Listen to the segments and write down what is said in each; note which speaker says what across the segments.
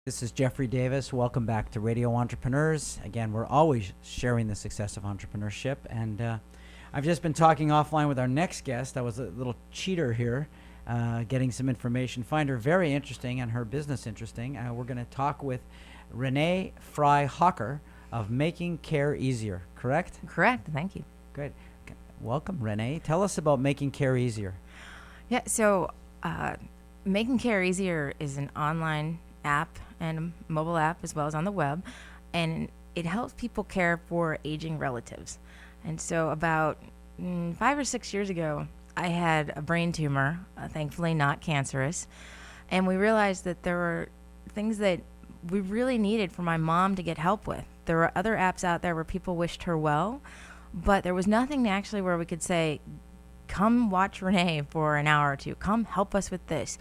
Speaker 1: This is Jeffrey Davis. Welcome back to Radio Entrepreneurs. Again, we're always sharing the success of entrepreneurship. And I've just been talking offline with our next guest. I was a little cheater here, getting some information. Find her very interesting and her business interesting. We're going to talk with Renee Fry-Hawker of Making Care Easier, correct?
Speaker 2: Correct. Thank you.
Speaker 1: Good. Welcome, Renee. Tell us about Making Care Easier.
Speaker 2: Yeah, so Making Care Easier is an online app and a mobile app as well as on the web, and it helps people care for aging relatives. And so about 5 or 6 years ago, I had a brain tumor, thankfully not cancerous, and we realized that there were things that we really needed for my mom to get help with. There were other apps out there where people wished her well, but there was nothing actually where we could say, come watch Renee for an hour or two, come help us with this.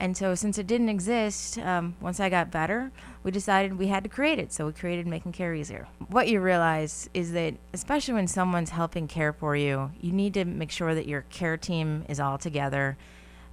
Speaker 2: And so since it didn't exist, once I got better, we decided we had to create it. So we created Making Care Easier. What you realize is that, especially when someone's helping care for you, you need to make sure that your care team is all together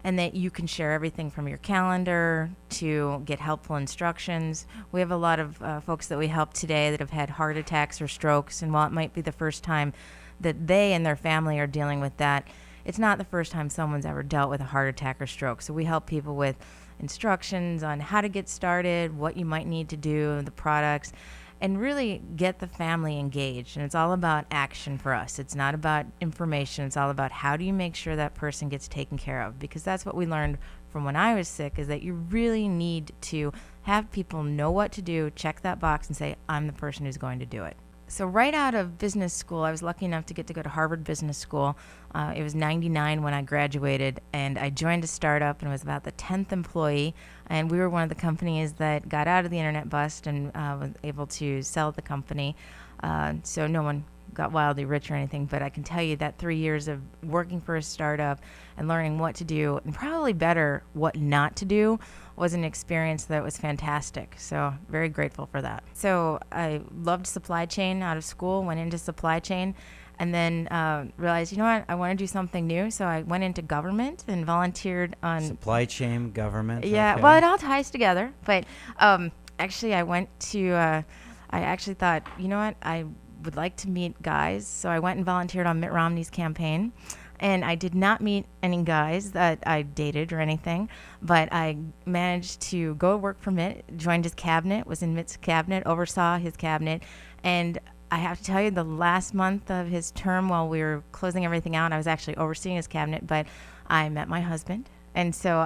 Speaker 2: and that you can share everything from your calendar to get helpful instructions. We have a lot of folks that we help today that have had heart attacks or strokes, and while it might be the first time that they and their family are dealing with that, it's not the first time someone's ever dealt with a heart attack or stroke. So we help people with instructions on how to get started, what you might need to do, the products, and really get the family engaged. And it's all about action for us. It's not about information. It's all about how do you make sure that person gets taken care of, because that's what we learned from when I was sick, is that you really need to have people know what to do, check that box and say, I'm the person who's going to do it. So right out of business school, I was lucky enough to get to go to Harvard Business School. It was 99 when I graduated, and I joined a startup and was about the 10th employee. And we were one of the companies that got out of the internet bust and was able to sell the company. So no one got wildly rich or anything, but I can tell you that 3 years of working for a startup and learning what to do, and probably better, what not to do, was an experience that was fantastic. So very grateful for that. So I loved supply chain out of school, went into supply chain, and then realized, you know what, I want to do something new. So I went into government and volunteered on
Speaker 1: Supply chain, government.
Speaker 2: Yeah,
Speaker 1: okay.
Speaker 2: well, it all ties together. But actually, I went to, I actually thought, you know what, I would like to meet guys. So I went and volunteered on Mitt Romney's campaign. And I did not meet any guys that I dated or anything, but I managed to go work for Mitt, joined his cabinet, was in Mitt's cabinet, oversaw his cabinet. And I have to tell you, the last month of his term, while we were closing everything out, I was actually overseeing his cabinet, but I met my husband. And so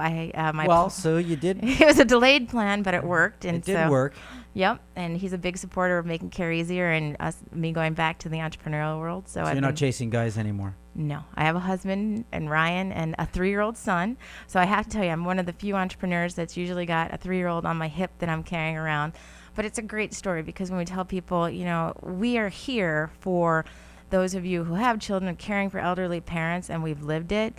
Speaker 1: So you did.
Speaker 2: It was a delayed plan, but it worked. And
Speaker 1: It did work.
Speaker 2: Yep, and he's a big supporter of Making Care Easier and me going back to the entrepreneurial world.
Speaker 1: So you're not chasing guys anymore.
Speaker 2: No, I have a husband and Ryan and a 3-year-old son. So I have to tell you, I'm one of the few entrepreneurs that's usually got a 3-year-old on my hip that I'm carrying around. But it's a great story, because when we tell people, you know, we are here for those of you who have children, caring for elderly parents, and we've lived it.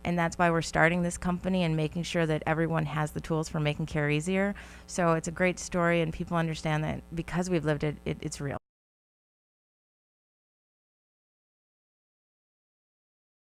Speaker 2: And that's why we're starting this company and making sure that everyone has the tools for Making Care Easier. So it's a great story, and people understand that because we've lived it, it's real.